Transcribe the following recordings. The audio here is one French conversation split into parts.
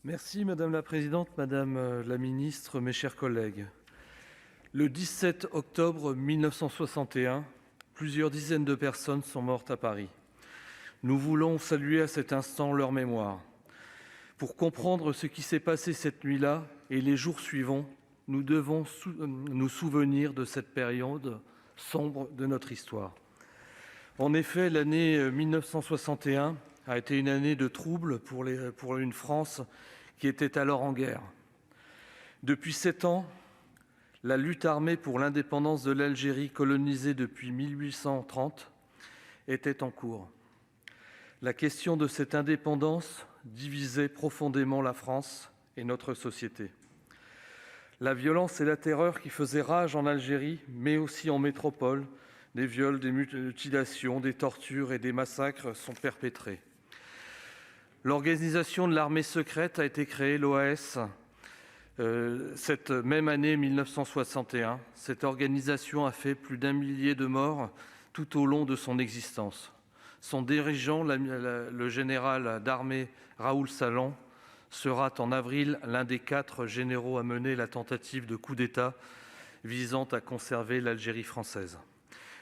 Merci madame la présidente, madame la ministre, mes chers collègues. Le 17 octobre 1961, plusieurs dizaines de personnes sont mortes à Paris. Nous voulons saluer à cet instant leur mémoire. Pour comprendre ce qui s'est passé cette nuit-là et les jours suivants, nous devons nous souvenir de cette période sombre de notre histoire. En effet, l'année 1961 a été une année de troubles pour une France qui était alors en guerre. Depuis 7 ans, la lutte armée pour l'indépendance de l'Algérie, colonisée depuis 1830, était en cours. La question de cette indépendance divisait profondément la France et notre société. La violence et la terreur qui faisaient rage en Algérie, mais aussi en métropole, des viols, des mutilations, des tortures et des massacres sont perpétrés. L'organisation de l'armée secrète a été créée, l'OAS, cette même année 1961. Cette organisation a fait plus d'1 millier de morts tout au long de son existence. Son dirigeant, le général d'armée Raoul Salan, sera en avril l'un des 4 généraux à mener la tentative de coup d'État visant à conserver l'Algérie française.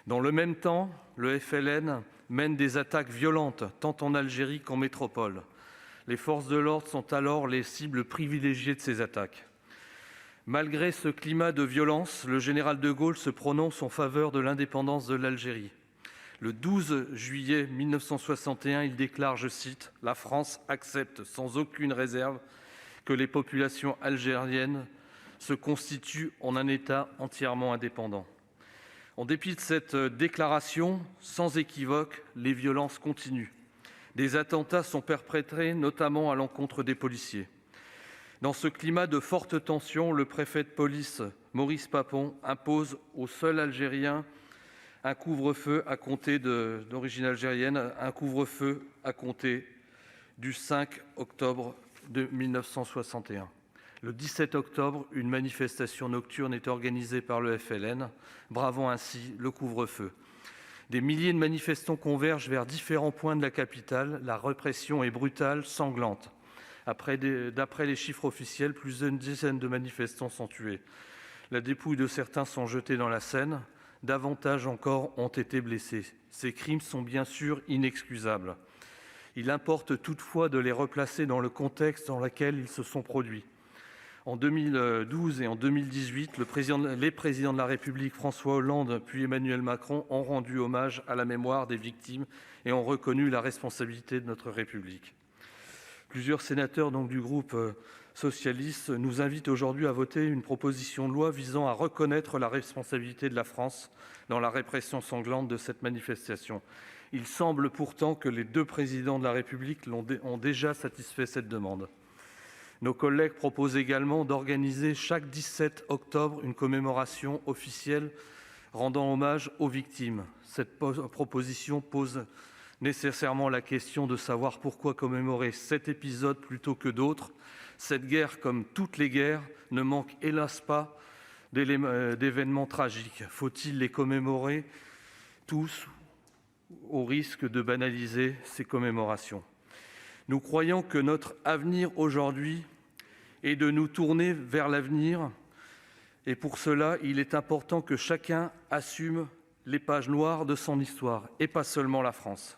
Dans le même temps, le FLN mène des attaques violentes tant en Algérie qu'en métropole. Les forces de l'ordre sont alors les cibles privilégiées de ces attaques. Malgré ce climat de violence, le général de Gaulle se prononce en faveur de l'indépendance de l'Algérie. Le 12 juillet 1961, il déclare, je cite, « La France accepte sans aucune réserve que les populations algériennes se constituent en un État entièrement indépendant ». En dépit de cette déclaration, sans équivoque, les violences continuent. Des attentats sont perpétrés, notamment à l'encontre des policiers. Dans ce climat de forte tension, le préfet de police, Maurice Papon, impose aux seuls Algériens un couvre-feu à compter d'origine algérienne, un couvre-feu à compter du 5 octobre de 1961. Le 17 octobre, une manifestation nocturne est organisée par le FLN, bravant ainsi le couvre-feu. Des milliers de manifestants convergent vers différents points de la capitale. La répression est brutale, sanglante. D'après les chiffres officiels, plus d'une dizaine de manifestants sont tués. La dépouille de certains sont jetées dans la Seine. Davantage encore ont été blessés. Ces crimes sont bien sûr inexcusables. Il importe toutefois de les replacer dans le contexte dans lequel ils se sont produits. En 2012 et en 2018, les présidents de la République, François Hollande puis Emmanuel Macron, ont rendu hommage à la mémoire des victimes et ont reconnu la responsabilité de notre République. Plusieurs sénateurs du groupe socialiste nous invitent aujourd'hui à voter une proposition de loi visant à reconnaître la responsabilité de la France dans la répression sanglante de cette manifestation. Il semble pourtant que les 2 présidents de la République ont déjà satisfait cette demande. Nos collègues proposent également d'organiser chaque 17 octobre une commémoration officielle rendant hommage aux victimes. Cette proposition pose nécessairement la question de savoir pourquoi commémorer cet épisode plutôt que d'autres. Cette guerre, comme toutes les guerres, ne manque hélas pas d'événements tragiques. Faut-il les commémorer tous au risque de banaliser ces commémorations ? Nous croyons que notre avenir aujourd'hui est de nous tourner vers l'avenir. Et pour cela, il est important que chacun assume les pages noires de son histoire, et pas seulement la France.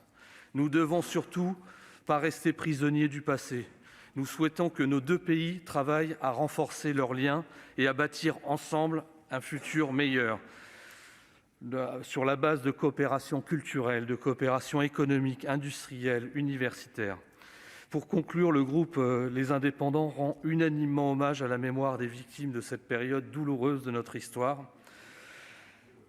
Nous ne devons surtout pas rester prisonniers du passé. Nous souhaitons que nos 2 pays travaillent à renforcer leurs liens et à bâtir ensemble un futur meilleur, sur la base de coopération culturelle, de coopération économique, industrielle, universitaire. Pour conclure, le groupe Les Indépendants rend unanimement hommage à la mémoire des victimes de cette période douloureuse de notre histoire,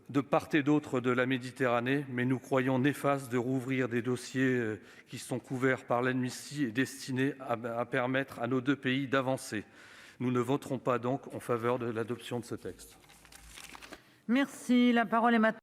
de part et d'autre de la Méditerranée, mais nous croyons néfaste de rouvrir des dossiers qui sont couverts par l'amnistie et destinés à permettre à nos 2 pays d'avancer. Nous ne voterons pas donc en faveur de l'adoption de ce texte. Merci. La parole est maintenant